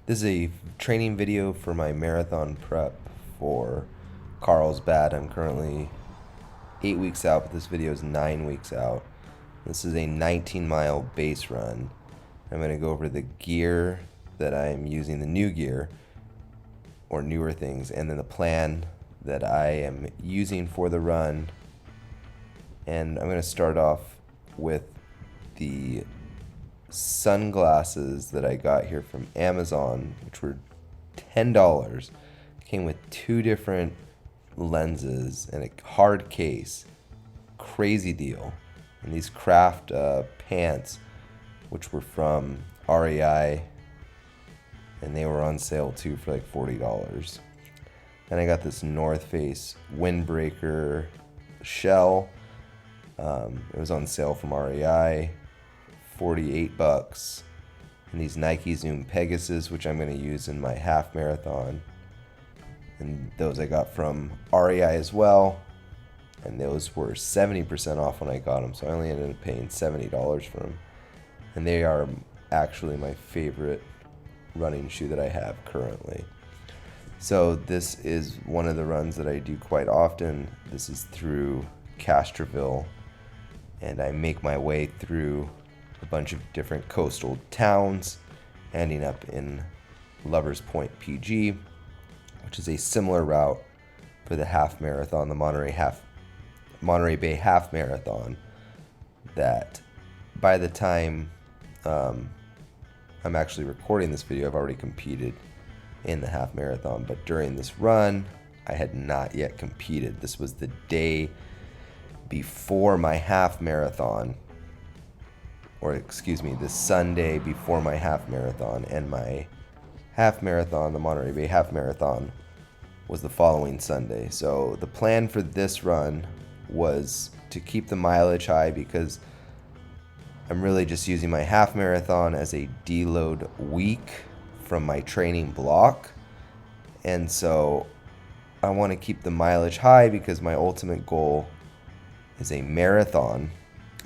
This is a training video for my marathon prep for Carlsbad. I'm currently 8 weeks out, but this video is 9 weeks out. This is a 19-mile base run. I'm going to go over the gear that I'm using, the new gear or newer things, and then the plan that I am using for the run. And I'm going to start off with the sunglasses that I got here from Amazon, which were $10. Came with two different lenses and a hard case. Crazy deal. And these craft pants, which were from REI, and they were on sale too for like $40. And I got this North Face windbreaker shell. It was on sale from REI, $48. And these Nike Zoom Pegasus, which I'm going to use in my half marathon. And those I got from REI as well. And those were 70% off when I got them, so I only ended up paying $70 for them. And they are actually my favorite running shoe that I have currently. So this is one of the runs that I do quite often. This is through Castroville, and I make my way through a bunch of different coastal towns, ending up in Lovers Point, PG, which is a similar route for the half marathon, the Monterey Bay half marathon, that by the time I'm actually recording this video, I've already competed in the half marathon. But during this run, I had not yet competed. This was the day before my half marathon, or excuse me, the Sunday before my half marathon, and my half marathon, the Monterey Bay half marathon, was the following Sunday. So the plan for this run was to keep the mileage high, because I'm really just using my half marathon as a deload week from my training block. And so I want to keep the mileage high because my ultimate goal is a marathon.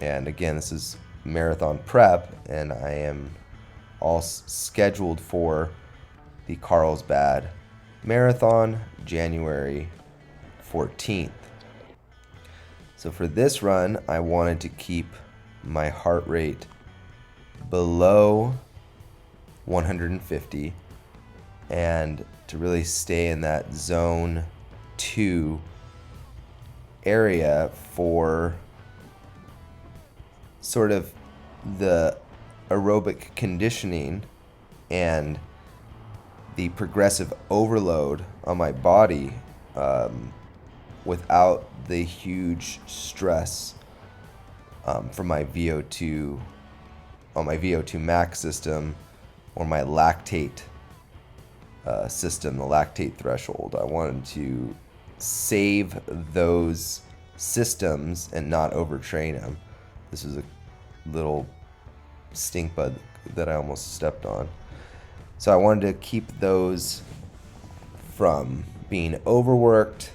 And again, this is marathon prep, and I am all scheduled for the Carlsbad Marathon, January 14th. So for this run, I wanted to keep my heart rate below 150 and to really stay in that zone 2 area for sort of the aerobic conditioning and the progressive overload on my body, without the huge stress from my VO2 on my VO2 max system or my lactate system, the lactate threshold. I wanted to save those systems and not overtrain them. This was a little stink bug that I almost stepped on. So I wanted to keep those from being overworked.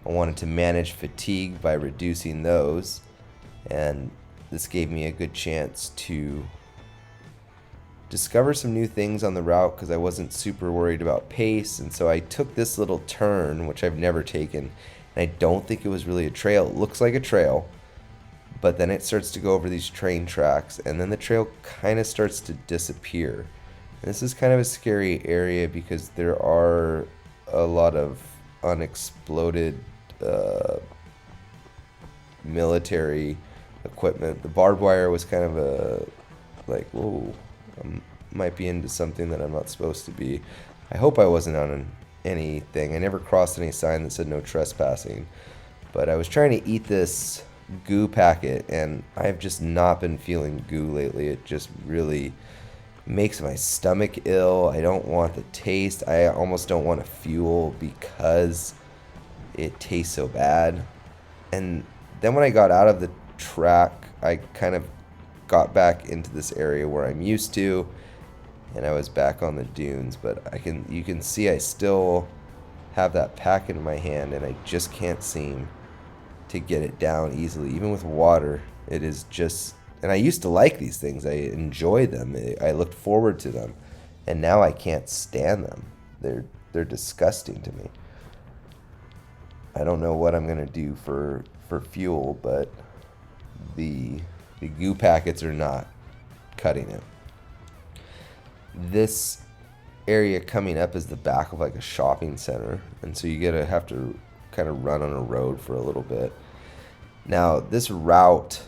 I wanted to manage fatigue by reducing those, and this gave me a good chance to discover some new things on the route because I wasn't super worried about pace. And so I took this little turn, which I've never taken, and I don't think it was really a trail. It looks like a trail, but then it starts to go over these train tracks, and then the trail kind of starts to disappear. And this is kind of a scary area because there are a lot of unexploded military equipment. The barbed wire was kind of a like, whoa, I might be into something that I'm not supposed to be. I hope I wasn't on anything. I never crossed any sign that said no trespassing, but I was trying to eat this goo packet, and I've just not been feeling goo lately. It just really makes my stomach ill. I don't want the taste. I almost don't want to fuel because it tastes so bad. And then when I got out of the track, I kind of got back into this area where I'm used to, and I was back on the dunes. But you can see I still have that packet in my hand, and I just can't seem to get it down easily. Even with water, it is just, and I used to like these things. I enjoy them. I looked forward to them. And now I can't stand them. They're disgusting to me. I don't know what I'm gonna do for fuel, but the goo packets are not cutting it. This area coming up is the back of like a shopping center, and so you gotta have to kind of run on a road for a little bit. Now this route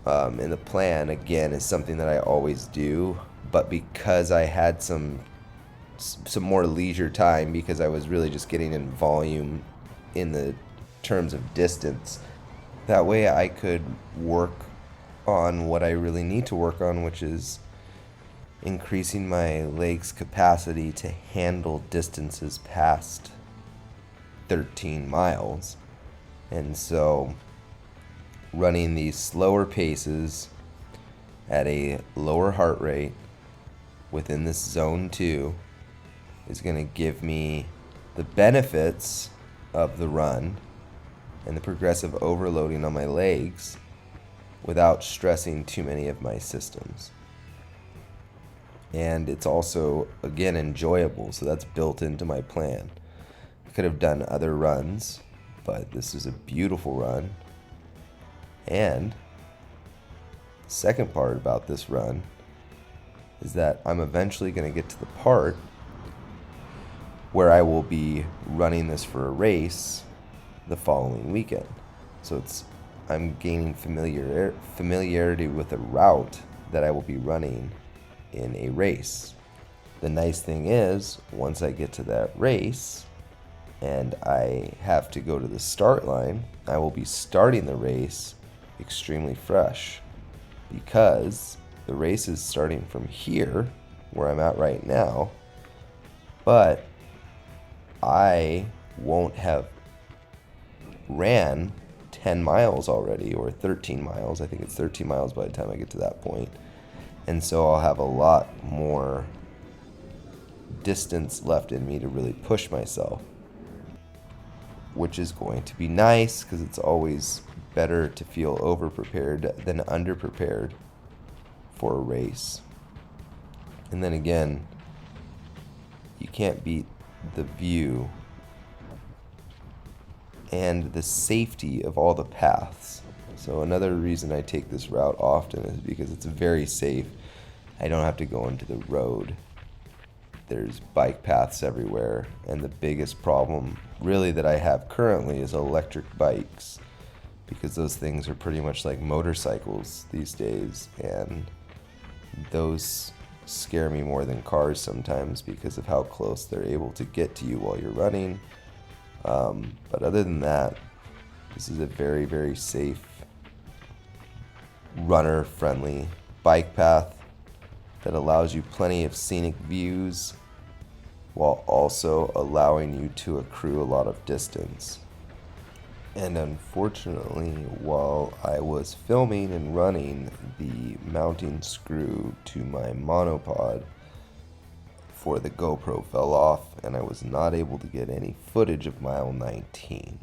in the plan again is something that I always do, but because I had some more leisure time, because I was really just getting in volume in the terms of distance, that way I could work on what I really need to work on, which is increasing my legs' capacity to handle distances past 13 miles. And so running these slower paces at a lower heart rate within this zone 2 is going to give me the benefits of the run and the progressive overloading on my legs without stressing too many of my systems. And it's also, again, enjoyable, so that's built into my plan. I could have done other runs, but this is a beautiful run. And the second part about this run is that I'm eventually going to get to the part where I will be running this for a race the following weekend. So I'm gaining familiarity with a route that I will be running in a race. The nice thing is, once I get to that race and I have to go to the start line, I will be starting the race extremely fresh, because the race is starting from here, where I'm at right now, but I won't have ran 10 miles already, or 13 miles. I think it's 13 miles by the time I get to that point. And so I'll have a lot more distance left in me to really push myself, which is going to be nice, because it's always better to feel over-prepared than under-prepared for a race. And then again, you can't beat the view and the safety of all the paths. So another reason I take this route often is because it's very safe. I don't have to go into the road. There's bike paths everywhere, and the biggest problem really that I have currently is electric bikes, because those things are pretty much like motorcycles these days, and those scare me more than cars sometimes because of how close they're able to get to you while you're running. But other than that, this is a very, very safe, runner-friendly bike path that allows you plenty of scenic views while also allowing you to accrue a lot of distance. And unfortunately, while I was filming and running, the mounting screw to my monopod for the GoPro fell off, and I was not able to get any footage of mile 19.